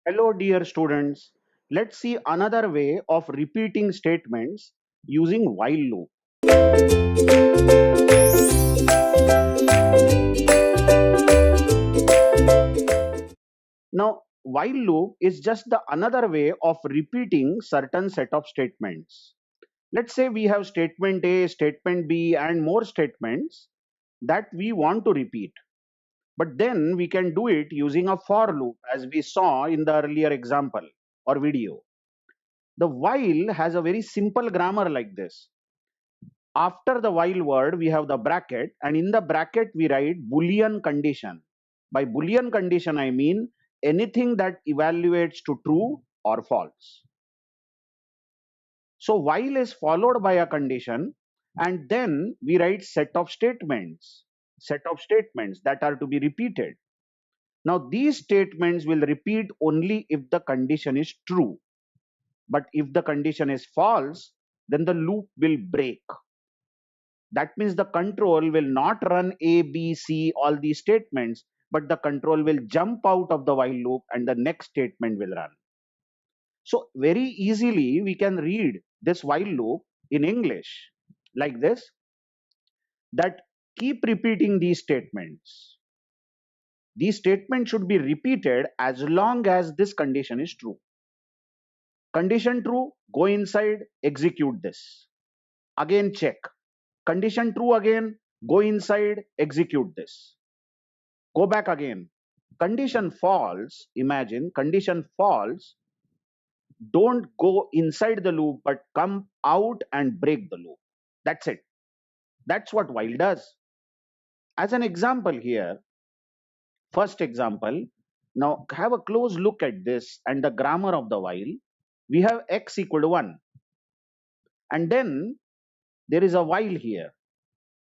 Hello, dear students. Let's see another way of repeating statements using while loop. Now, while loop is just the another way of repeating certain set of statements. Let's say we have statement A, statement B, and more statements that we want to repeat. But then we can do it using a for loop as we saw in the earlier example or video. The while has a very simple grammar like this. After the while word, we have the bracket, and in the bracket, we write Boolean condition. By Boolean condition, I mean anything that evaluates to true or false. So, while is followed by a condition, and then we write set of statements that are to be repeated. Now, these statements will repeat only if the condition is true. But if the condition is false, then the loop will break. That means the control will not run A, B, C, all these statements, but the control will jump out of the while loop and the next statement will run. So, very easily we can read this while loop in English like this, that keep repeating these statements. These statements should be repeated as long as this condition is true. Condition true, go inside, execute this. Again check. Condition true again, go inside, execute this. Go back again. Condition false, imagine, condition false, don't go inside the loop but come out and break the loop. That's it. That's what while does. As an example here, first example, now have a close look at this and the grammar of the while. We have x equal to 1 and then there is a while here.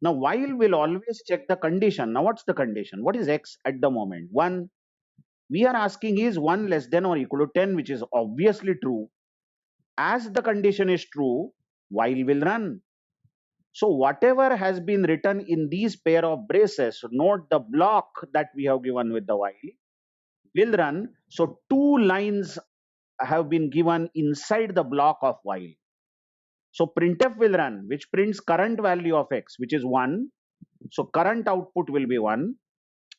Now while will always check the condition. Now what's the condition? What is x at the moment? 1. We are asking is 1 less than or equal to 10, which is obviously true. As the condition is true, while will run. So whatever has been written in these pair of braces, note the block that we have given with the while will run. So two lines have been given inside the block of while. So printf will run, which prints current value of x, which is 1. So current output will be 1.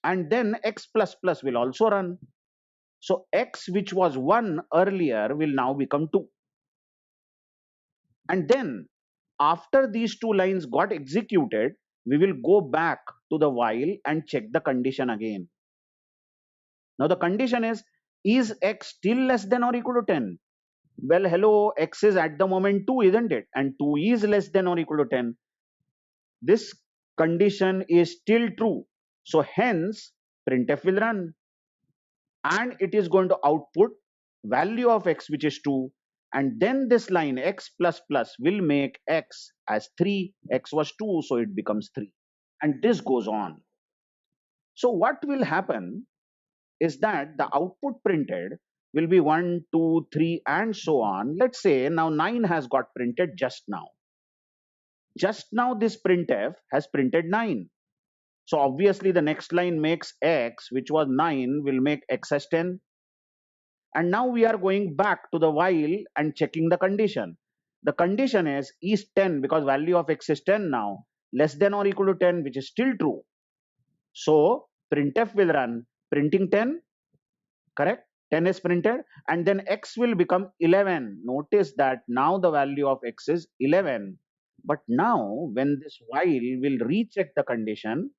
And then x plus plus will also run. So x, which was 1 earlier, will now become 2. And then after these two lines got executed, we will go back to the while and check the condition again. Now the condition is x still less than or equal to 10? Well, hello, x is at the moment 2, isn't it? And 2 is less than or equal to 10. This condition is still true. So hence, printf will run. And it is going to output value of x, which is 2. And then this line x plus plus will make x as 3. X was 2, so it becomes 3. And this goes on. So what will happen is that the output printed will be 1, 2, 3, and so on. Let's say now 9 has got printed just now. Just now this printf has printed 9. So obviously the next line makes x, which was 9, will make x as 10. And now we are going back to the while and checking the condition. The condition is 10 because value of x is 10 now, less than or equal to 10, which is still true. So printf will run printing 10, correct? 10 is printed and then x will become 11. Notice that now the value of x is 11. But now when this while will recheck the condition,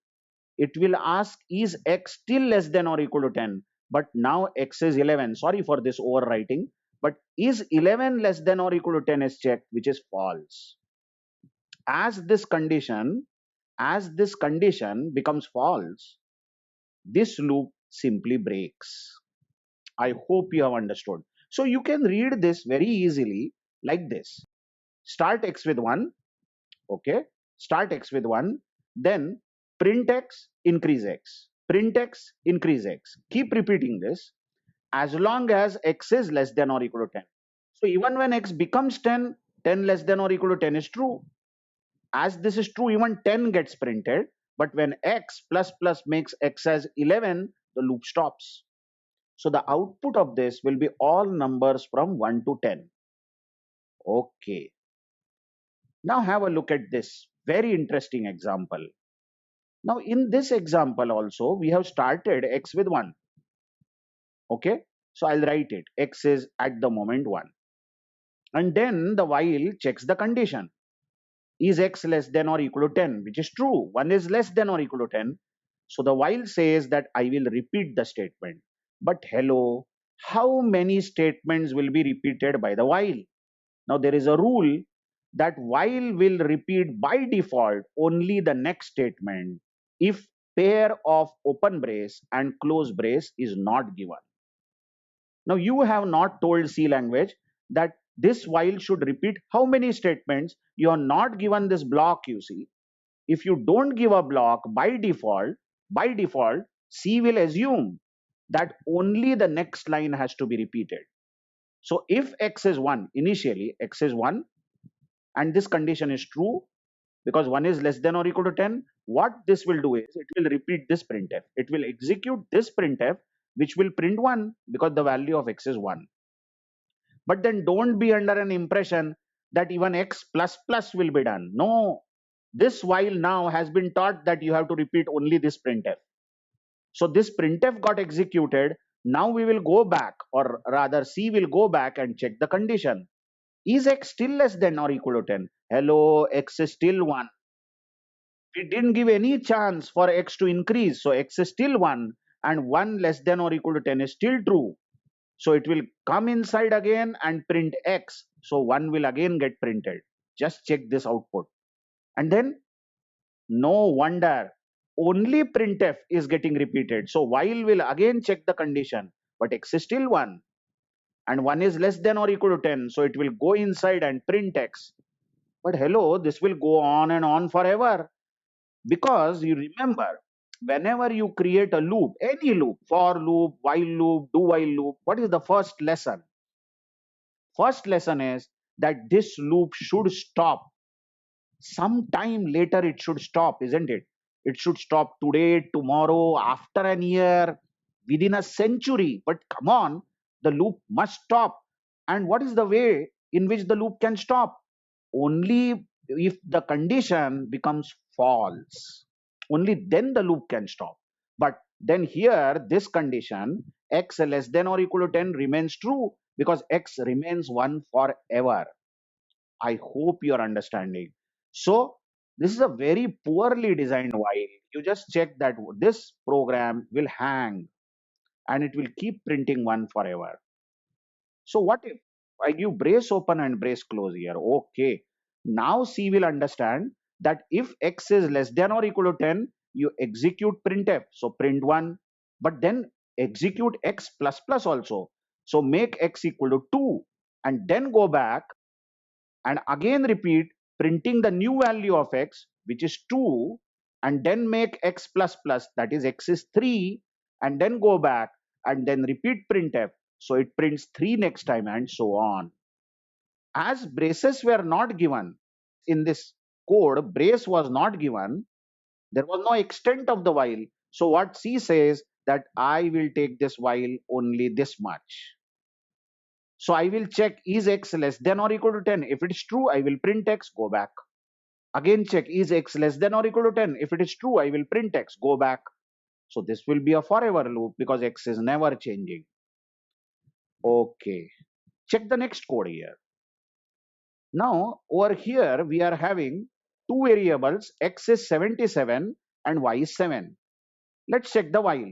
it will ask is x still less than or equal to 10? But now x is 11. Sorry for this overwriting. But is 11 less than or equal to 10 is checked, which is false. As this condition becomes false, this loop simply breaks. I hope you have understood. So you can read this very easily like this. Start x with 1. Okay. Start x with 1. Then print x, increase x. Print x, increase x. Keep repeating this as long as x is less than or equal to 10. So even when x becomes 10, 10 less than or equal to 10 is true. As this is true, even 10 gets printed. But when x plus plus makes x as 11, the loop stops. So the output of this will be all numbers from 1 to 10. Okay. Now have a look at this very interesting example. Now in this example also, we have started x with 1. Okay. So I'll write it. X is at the moment 1. And then the while checks the condition. Is x less than or equal to 10? Which is true. 1 is less than or equal to 10. So the while says that I will repeat the statement. But hello, how many statements will be repeated by the while? Now there is a rule that while will repeat by default only the next statement if pair of open brace and close brace is not given. Now you have not told C language that this while should repeat how many statements. You are not given this block, you see. If you don't give a block by default, C will assume that only the next line has to be repeated. So if x is 1, initially x is 1, and this condition is true because 1 is less than or equal to 10, what this will do is it will repeat this printf. It will execute this printf, which will print 1 because the value of x is 1. But then don't be under an impression that even x plus plus will be done. No, this while now has been taught that you have to repeat only this printf. So this printf got executed. Now we will go back, or rather C will go back and check the condition. Is x still less than or equal to 10? Hello, x is still 1. We didn't give any chance for x to increase. So x is still 1 and 1 less than or equal to 10 is still true. So it will come inside again and print x. So 1 will again get printed. Just check this output. And then no wonder only printf is getting repeated. So while will again check the condition, but x is still 1 and 1 is less than or equal to 10. So it will go inside and print x. But hello, this will go on and on forever. Because you remember, whenever you create a loop, any loop, for loop, while loop, do while loop, what is the first lesson? First lesson is that this loop should stop. Sometime later it should stop, isn't it? It should stop today, tomorrow, after an year, within a century. But come on, the loop must stop. And what is the way in which the loop can stop? Only if the condition becomes false. Only then the loop can stop. But then here, this condition, x less than or equal to 10 remains true because x remains 1 forever. I hope you are understanding. So this is a very poorly designed while. You just check that this program will hang and it will keep printing 1 forever. So what if I give brace open and brace close here? Okay. Now C will understand that if x is less than or equal to 10, you execute printf. So print 1, but then execute x plus plus also. So make x equal to 2 and then go back and again repeat printing the new value of x, which is 2, and then make x plus plus, that is x is 3, and then go back and then repeat printf. So it prints 3 next time and so on. As braces were not given in this code, brace was not given, there was no extent of the while. So what C says that I will take this while only this much. So I will check is x less than or equal to 10. If it is true, I will print x, go back. Again check is x less than or equal to 10. If it is true, I will print x, go back. So this will be a forever loop because x is never changing. Okay. Check the next code here. Now over here we are having two variables, x is 77 and y is 7. Let's check the while.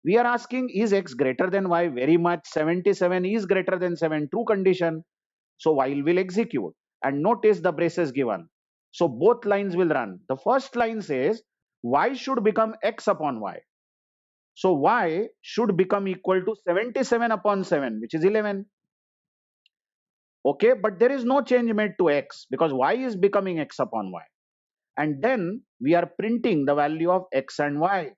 We are asking is x greater than y? Very much. 77 is greater than 7, true condition. So while will execute and notice the braces given. So both lines will run. The first line says y should become x upon y. So y should become equal to 77 upon 7, which is 11. Okay, but there is no change made to x because y is becoming x upon y. And then we are printing the value of x and y.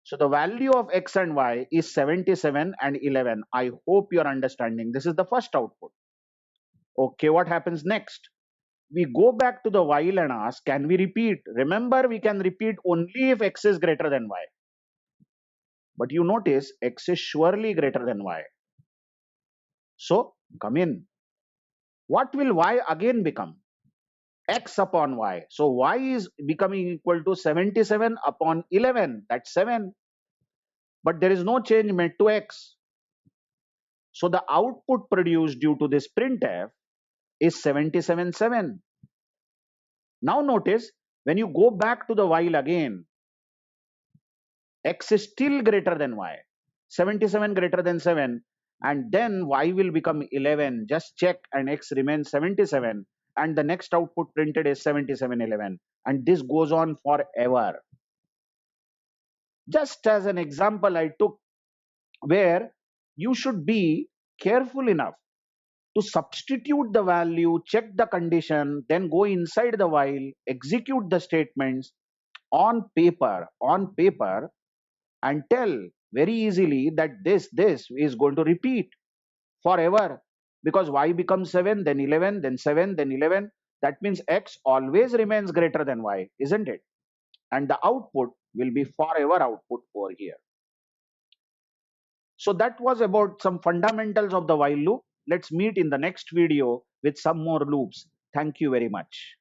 So the value of x and y is 77 and 11. I hope you are understanding. This is the first output. Okay, what happens next? We go back to the while and ask, can we repeat? Remember, we can repeat only if x is greater than y. But you notice x is surely greater than y. So come in. What will y again become? X upon y. So y is becoming equal to 77 upon 11. That's 7. But there is no change made to x. So the output produced due to this printf is 77.7. Now notice, when you go back to the while again, x is still greater than y. 77 greater than 7, and then y will become 11. Just check, and x remains 77, and the next output printed is 7711, and this goes on forever. Just as an example I took, where you should be careful enough to substitute the value, check the condition, then go inside the while, execute the statements on paper, and tell very easily that this is going to repeat forever, because y becomes 7, then 11, then 7, then 11. That means x always remains greater than y, isn't it? And the output will be forever output over here. So that was about some fundamentals of the while loop. Let's meet in the next video with some more loops. Thank you very much.